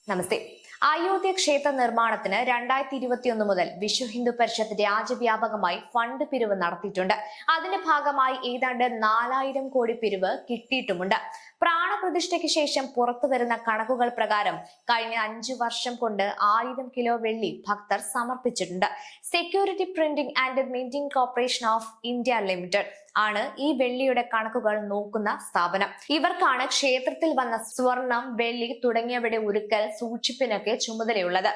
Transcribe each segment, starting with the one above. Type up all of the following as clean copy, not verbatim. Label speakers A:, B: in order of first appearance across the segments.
A: നമസ്തേ. അയോധ്യ ക്ഷേത്ര നിർമ്മാണത്തിന് 2021 മുതൽ വിശ്വ ഹിന്ദു പരിഷത്ത് രാജ്യവ്യാപകമായി ഫണ്ട് പിരിവ് നടത്തിയിട്ടുണ്ട്. അതിന്റെ ഭാഗമായി ഏതാണ്ട് 4000 കോടി പിരിവ് കിട്ടിയിട്ടുമുണ്ട്. പ്രാണപ്രതിഷ്ഠയ്ക്ക് ശേഷം പുറത്തുവരുന്ന കണക്കുകൾ പ്രകാരം കഴിഞ്ഞ 5 വർഷം കൊണ്ട് 1000 കിലോ വെള്ളി ഭക്തർ സമർപ്പിച്ചിട്ടുണ്ട്. Security printing and minting corporation of India limited ആണ് ഈ വെള്ളിയുടെ കണക്കുകൾ നോക്കുന്ന സ്ഥാപനം. ഇവർക്കാണ് ക്ഷേത്രത്തിൽ വന്ന സ്വർണം, വെള്ളി തുടങ്ങിയവയുടെ ഉരുക്കൽ, സൂക്ഷിപ്പിനൊക്കെ ചുമതലയുള്ളത്.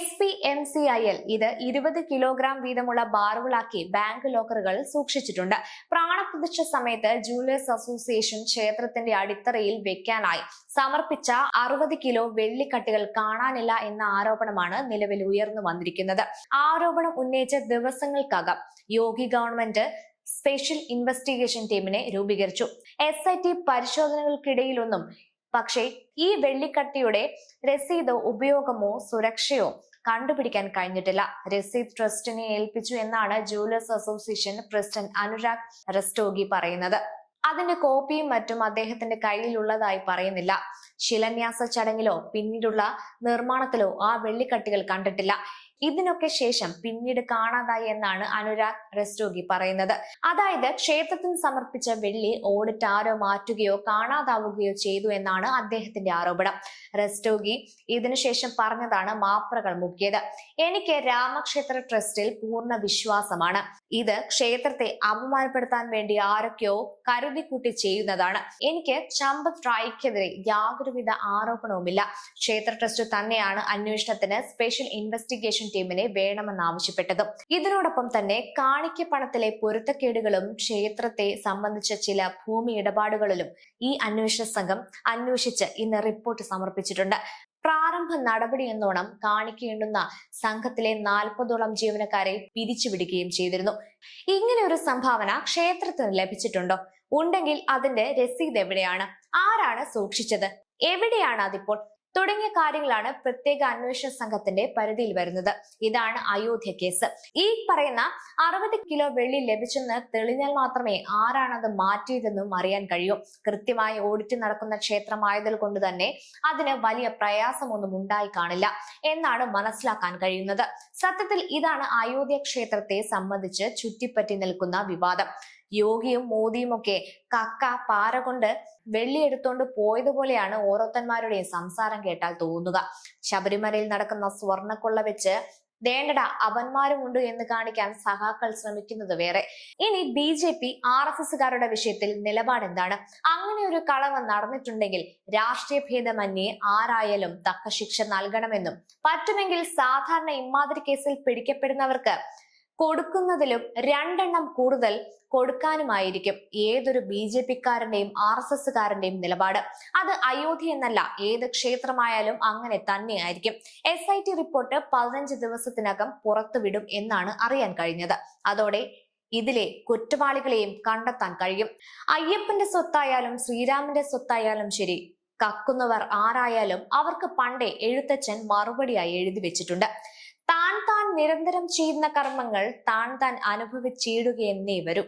A: SPMCIL ഇത് 20 കിലോഗ്രാം വീതമുള്ള ബാറുകളാക്കി ബാങ്ക് ലോക്കറുകളിൽ സൂക്ഷിച്ചിട്ടുണ്ട്. പ്രാണപ്രതിഷ്ഠ സമയത്ത് ജൂവലേഴ്സ് അസോസിയേഷൻ ക്ഷേത്രത്തിന്റെ അടിത്തറയിൽ വെക്കാനായി സമർപ്പിച്ച 60 കിലോ വെള്ളിക്കട്ടികൾ കാണാനില്ല എന്ന ആരോപണമാണ് നിലവിൽ ഉയർന്നു വന്നിരിക്കുന്നത്. ആരോപണം ഉന്നയിച്ച ദിവസങ്ങൾക്കകം യോഗി ഗവൺമെന്റ് സ്പെഷ്യൽ ഇൻവെസ്റ്റിഗേഷൻ ടീമിനെ രൂപീകരിച്ചു. SIT പരിശോധനകൾക്കിടയിലൊന്നും പക്ഷേ ഈ വെള്ളിക്കട്ടിയുടെ രസീതോ ഉപയോഗമോ സുരക്ഷയോ കണ്ടുപിടിക്കാൻ കഴിഞ്ഞിട്ടില്ല. രസീത് ട്രസ്റ്റിനെ ഏൽപ്പിച്ചു എന്നാണ് ജൂവലേഴ്സ് അസോസിയേഷൻ പ്രസിഡന്റ് അനുരാഗ് റസ്റ്റോഗി പറയുന്നത്. അതിന്റെ കോപ്പിയും മറ്റും അദ്ദേഹത്തിന്റെ കയ്യിലുള്ളതായി പറയുന്നില്ല. ശിലാന്യാസ ചടങ്ങിലോ പിന്നീടുള്ള നിർമ്മാണത്തിലോ ആ വെള്ളിക്കട്ടികൾ കണ്ടിട്ടില്ല. ഇതിനൊക്കെ ശേഷം പിന്നീട് കാണാതായി എന്നാണ് അനുരാഗ് റസ്റ്റോഗി പറയുന്നത്. അതായത് ക്ഷേത്രത്തിന് സമർപ്പിച്ച വെള്ളി ഓഡിറ്റ് ആരോ മാറ്റുകയോ കാണാതാവുകയോ ചെയ്തു എന്നാണ് അദ്ദേഹത്തിന്റെ ആരോപണം. റസ്റ്റോഗി ഇതിനുശേഷം പറഞ്ഞതാണ് മാപ്രകൾ മുക്കിയത്. എനിക്ക് രാമക്ഷേത്ര ട്രസ്റ്റിൽ പൂർണ്ണ വിശ്വാസമാണ്. ഇത് ക്ഷേത്രത്തെ അപമാനപ്പെടുത്താൻ വേണ്ടി ആരൊക്കെയോ കരുതിക്കൂട്ടി ചെയ്യുന്നതാണ്. എനിക്ക് ചമ്പത് റായിക്കെതിരെ യാതൊരുവിധ ആരോപണവുമില്ല. ക്ഷേത്ര ട്രസ്റ്റ് തന്നെയാണ് അന്വേഷണത്തിന് സ്പെഷ്യൽ ഇൻവെസ്റ്റിഗേഷൻ ടീമിനെ വേണമെന്നാവശ്യപ്പെട്ടതും. ഇതിനോടൊപ്പം തന്നെ കാണിക്ക പണത്തിലെ പൊരുത്തക്കേടുകളും ക്ഷേത്രത്തെ സംബന്ധിച്ച ചില ഭൂമി ഇടപാടുകളിലും ഈ അന്വേഷണ സംഘം അന്വേഷിച്ച് ഇന്ന് റിപ്പോർട്ട് സമർപ്പിച്ചിട്ടുണ്ട്. പ്രാരംഭ നടപടി എന്നോണം കാണിക്കേണ്ടുന്ന സംഘത്തിലെ 40ഓളം ജീവനക്കാരെ പിരിച്ചുവിടുകയും ചെയ്തിരുന്നു. ഇങ്ങനെ ഒരു സംഭാവന ക്ഷേത്രത്തിന് ലഭിച്ചിട്ടുണ്ടോ? ഉണ്ടെങ്കിൽ അതിന്റെ രസീത് എവിടെയാണ്? ആരാണ് സൂക്ഷിച്ചത്? എവിടെയാണ് അതിപ്പോൾ? തുടങ്ങിയ കാര്യങ്ങളാണ് പ്രത്യേക അന്വേഷണ സംഘത്തിന്റെ പരിധിയിൽ വരുന്നത്. ഇതാണ് അയോധ്യ കേസ്. ഈ പറയുന്ന 60 കിലോ വെള്ളി ലഭിച്ചെന്ന് തെളിഞ്ഞാൽ മാത്രമേ ആരാണത് മാറ്റിയതെന്നും അറിയാൻ കഴിയൂ. കൃത്യമായി ഓഡിറ്റ് നടക്കുന്ന ക്ഷേത്രമായതിൽ കൊണ്ട് തന്നെ അതിന് വലിയ പ്രയാസമൊന്നും ഉണ്ടായി കാണില്ല എന്നാണ് മനസ്സിലാക്കാൻ കഴിയുന്നത്. സത്യത്തിൽ ഇതാണ് അയോധ്യ ക്ഷേത്രത്തെ സംബന്ധിച്ച് ചുറ്റിപ്പറ്റി നിൽക്കുന്ന വിവാദം. യോഗിയും മോദിയും ഒക്കെ കക്ക പാര കൊണ്ട് വെള്ളി എടുത്തോണ്ട് പോയതുപോലെയാണ് ഓരോരുത്തന്മാരുടെയും സംസാരം കേട്ടാൽ തോന്നുക. ശബരിമലയിൽ നടക്കുന്ന സ്വർണ്ണക്കൊള്ള വെച്ച് ദേണ്ടട അവന്മാരുമുണ്ട് എന്ന് കാണിക്കാൻ സഹാക്കൾ ശ്രമിക്കുന്നത് വേറെ. ഇനി BJP RSSകാരുടെ വിഷയത്തിൽ നിലപാട് എന്താണ്? അങ്ങനെ ഒരു കളവ് നടന്നിട്ടുണ്ടെങ്കിൽ രാഷ്ട്രീയ ഭേദമന്യേ ആരായാലും തക്ക ശിക്ഷ നൽകണമെന്നും പറ്റുമെങ്കിൽ സാധാരണ ഇമാതിരി കേസിൽ പിടിക്കപ്പെടുന്നവർക്ക് കൊടുക്കുന്നതിലും 2 എണ്ണം കൂടുതൽ കൊടുക്കാനുമായിരിക്കും ഏതൊരു BJPക്കാരന്റെയും RSSകാരന്റെയും നിലപാട്. അത് അയോധ്യ എന്നല്ല, ഏത് ക്ഷേത്രമായാലും അങ്ങനെ തന്നെയായിരിക്കും. SIT റിപ്പോർട്ട് 15 ദിവസത്തിനകം പുറത്തുവിടും എന്നാണ് അറിയാൻ കഴിഞ്ഞത്. അതോടെ ഇതിലെ കുറ്റവാളികളെയും കണ്ടെത്താൻ കഴിയും. അയ്യപ്പന്റെ സ്വത്തായാലും ശ്രീരാമന്റെ സ്വത്തായാലും ശരി, കക്കുന്നവർ ആരായാലും അവർക്ക് പണ്ടേ എഴുത്തച്ഛൻ മറുപടിയായി എഴുതി വെച്ചിട്ടുണ്ട്. താൻ നിരന്തരം ചെയ്യുന്ന കർമ്മങ്ങൾ താൻ അനുഭവിച്ചിടുകയെന്നേ വരും.